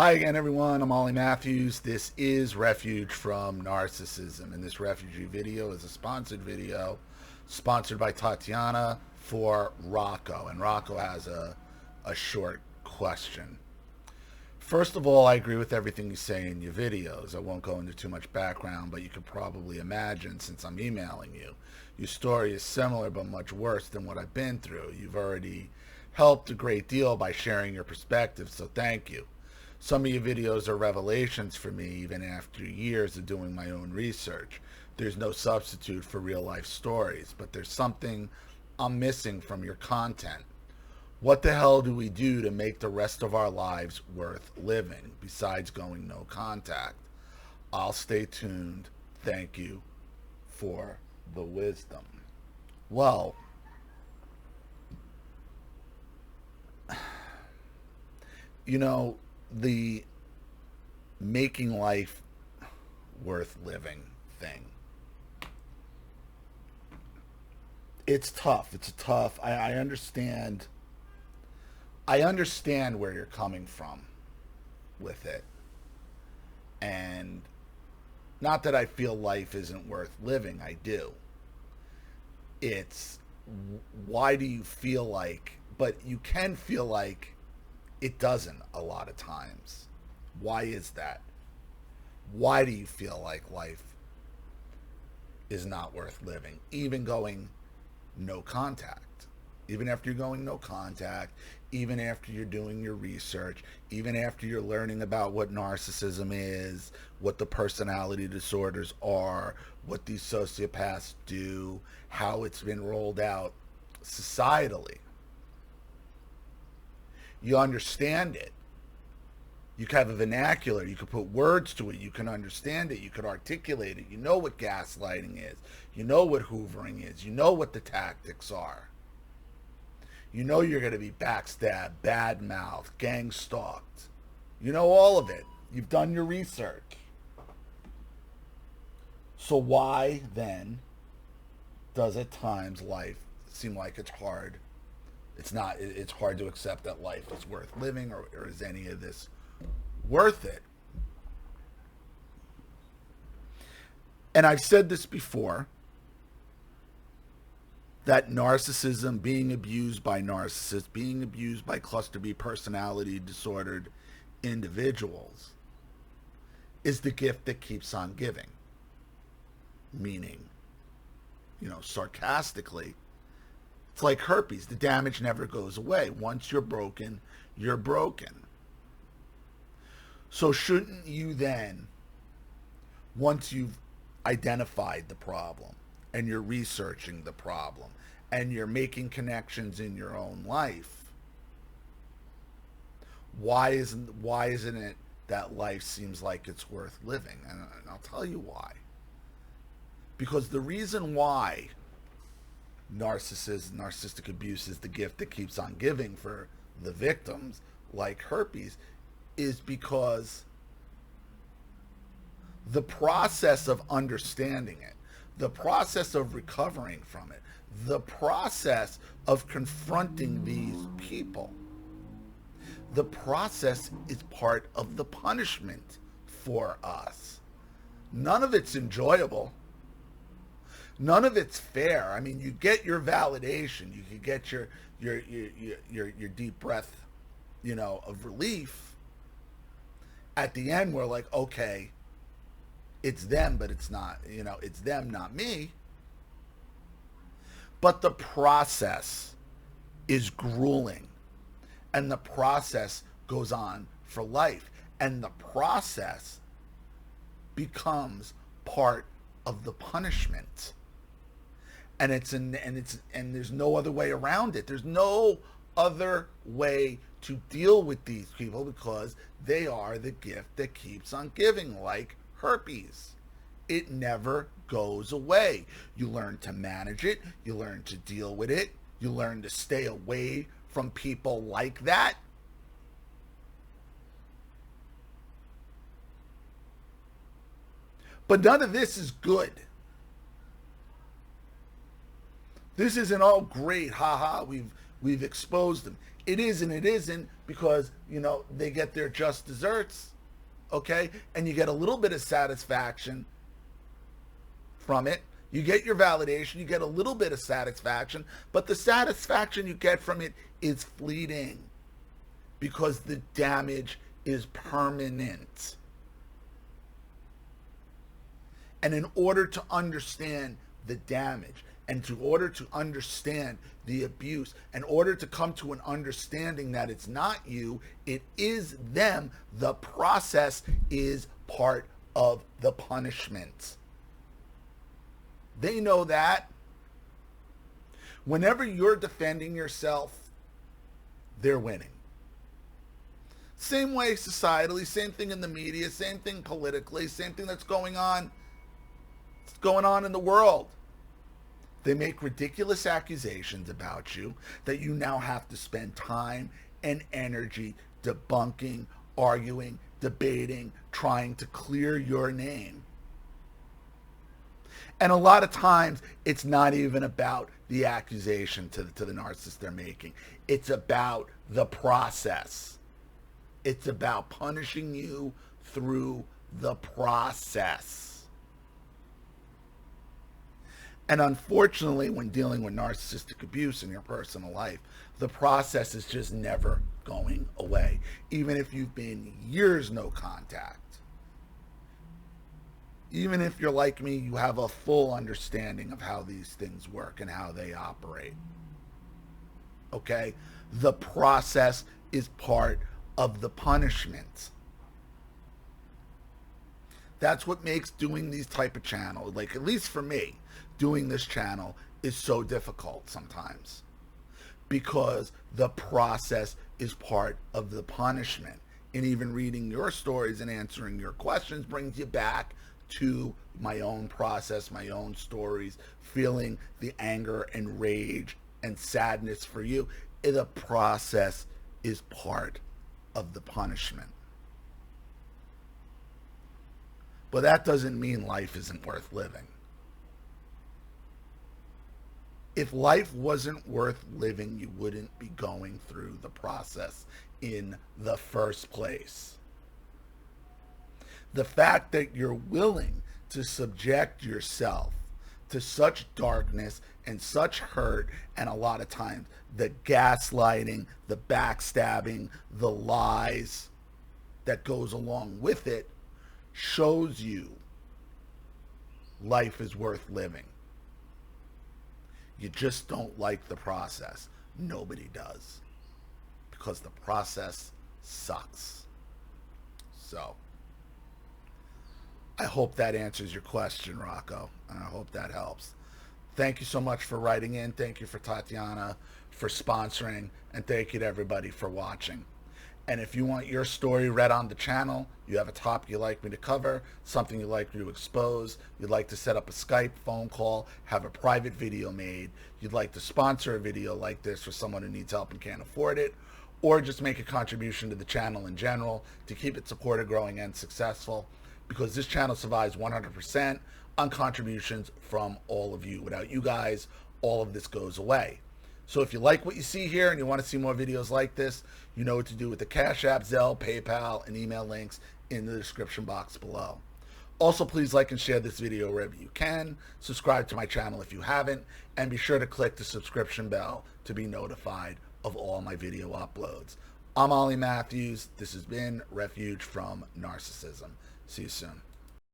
Hi again, everyone. I'm Ollie Matthews. This is Refuge from Narcissism, and this refugee video is a sponsored video sponsored by Tatiana for Rocco. And Rocco has a short question. First of all, I agree with everything you say in your videos. I won't go into too much background, but you could probably imagine, since I'm emailing you, your story is similar but much worse than what I've been through. You've already helped a great deal by sharing your perspective, so thank you. Some of your videos are revelations for me, even after years of doing my own research. There's no substitute for real life stories, but there's something I'm missing from your content. What the hell do we do to make the rest of our lives worth living, besides going no contact? I'll stay tuned. Thank you for the wisdom. Well, the making life worth living thing. It's tough. I understand. I understand where you're coming from with it. And not that I feel life isn't worth living. I do. It's why do you feel like, but you can feel like it doesn't a lot of times. Why is that? Why do you feel like life is not worth living? Even going no contact. Even after you're going no contact, even after you're doing your research, even after you're learning about what narcissism is, what the personality disorders are, what these sociopaths do, how it's been rolled out societally. You understand it. You can have a vernacular. You can put words to it. You can understand it. You can articulate it. You know what gaslighting is. You know what hoovering is. You know what the tactics are. You know you're going to be backstabbed, bad-mouthed, gang-stalked. You know all of it. You've done your research. So why, then, does at times life seem like it's hard? It's hard to accept that life is worth living, or is any of this worth it? And I've said this before, that narcissism, being abused by narcissists, being abused by cluster B personality disordered individuals, is the gift that keeps on giving. Meaning, sarcastically, it's like herpes. The damage never goes away. Once you're broken, you're broken. So shouldn't you then, once you've identified the problem and you're researching the problem and you're making connections in your own life, why isn't it that life seems like it's worth living? And I'll tell you why. Because the reason why narcissistic abuse is the gift that keeps on giving for the victims, like herpes, is because the process of understanding it, the process of recovering from it, the process of confronting these people, the process is part of the punishment for us. None of it's enjoyable. None of it's fair. I mean, you get your validation. You can get your deep breath, of relief. At the end, we're like, okay, it's them, but it's not, it's them, not me. But the process is grueling. And the process goes on for life. And the process becomes part of the punishment. And there's no other way around it. There's no other way to deal with these people because they are the gift that keeps on giving, like herpes. It never goes away. You learn to manage it. You learn to deal with it. You learn to stay away from people like that. But none of this is good. This isn't all great, haha, we've exposed them. it is and it isn't, because, you know, they get their just desserts, okay? And you get a little bit of satisfaction from it. You get your validation, you get a little bit of satisfaction, but the satisfaction you get from it is fleeting because the damage is permanent. And in order to understand the damage, and in order to understand the abuse, in order to come to an understanding that it's not you, it is them, the process is part of the punishment. They know that. Whenever you're defending yourself, they're winning. Same way societally, same thing in the media, same thing politically, same thing that's going on in the world. They make ridiculous accusations about you that you now have to spend time and energy debunking, arguing, debating, trying to clear your name. And a lot of times, it's not even about the accusation to the narcissist they're making. It's about the process. It's about punishing you through the process. And unfortunately, when dealing with narcissistic abuse in your personal life, the process is just never going away. Even if you've been years no contact. Even if you're like me, you have a full understanding of how these things work and how they operate. Okay? The process is part of the punishment. That's what makes doing these type of channels, like at least for me, doing this channel is so difficult sometimes. Because the process is part of the punishment. And even reading your stories and answering your questions brings you back to my own process, my own stories, feeling the anger and rage and sadness for you. The process is part of the punishment. But that doesn't mean life isn't worth living. If life wasn't worth living, you wouldn't be going through the process in the first place. The fact that you're willing to subject yourself to such darkness and such hurt, and a lot of times the gaslighting, the backstabbing, the lies that goes along with it, shows you life is worth living. You just don't like the process. Nobody does. Because the process sucks. So I hope that answers your question, Rocco, and I hope that helps. Thank you so much for writing in. Thank you for Tatiana for sponsoring, and thank you to everybody for watching. And if you want your story read on the channel, you have a topic you'd like me to cover, something you'd like me to expose, you'd like to set up a Skype phone call, have a private video made, you'd like to sponsor a video like this for someone who needs help and can't afford it, or just make a contribution to the channel in general to keep it supported, growing, and successful, because this channel survives 100% on contributions from all of you. Without you guys, all of this goes away. So if you like what you see here and you want to see more videos like this, you know what to do with the Cash App, Zelle, PayPal, and email links in the description box below. Also, please like and share this video wherever you can. Subscribe to my channel if you haven't, and be sure to click the subscription bell to be notified of all my video uploads. I'm Ollie Matthews. This has been Refuge from Narcissism. See you soon.